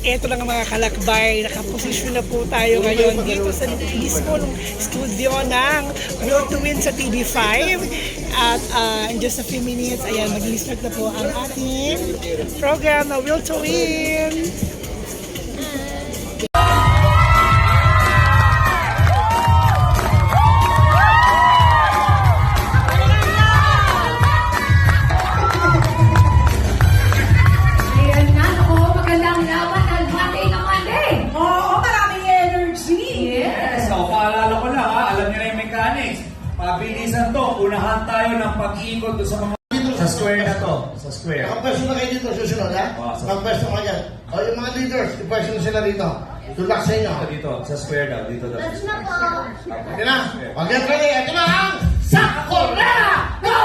eto lang ang mga kalakbay, nakaposisyon na po tayo ngayon dito sa mismo studio ng Will to Win sa TV5. At in just a few minutes, ayan, mag-start na po ang ating program na Will to Win. Pabilisan to, unahan tayo ng pag-ikot sa mga sa square na to, sa square. Nakapwesto na kayo dito, susunod ha? Nakapwesto ka dyan. O yung mga leaders, ipwesto na sila dito. Tulak sa inyo. Dito, sa square daw, dito daw. Let's na po. Okay na? Pag-get ready, ito na ang Sakorera! Go!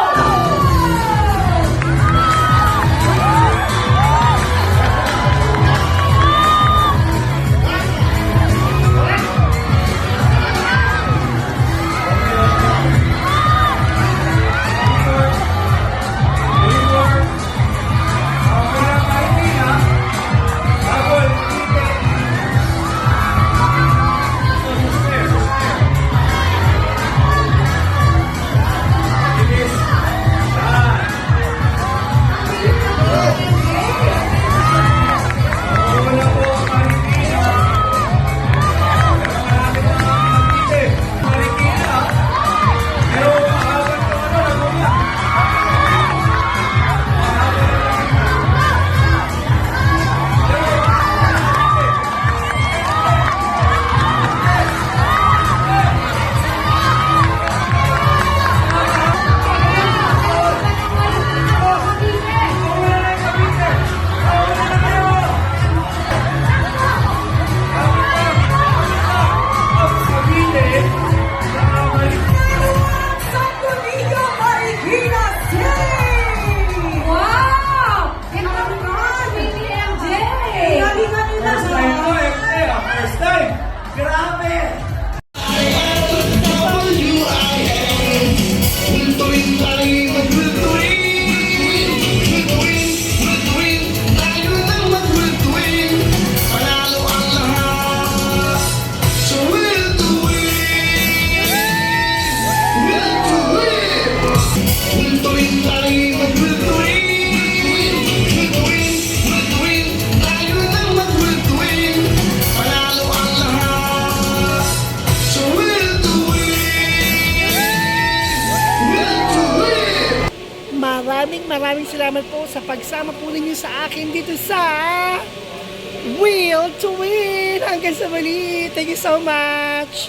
Maraming salamat po sa pagsama po ninyo sa akin dito sa Will to Win. Hanggang sa muli. Thank you so much.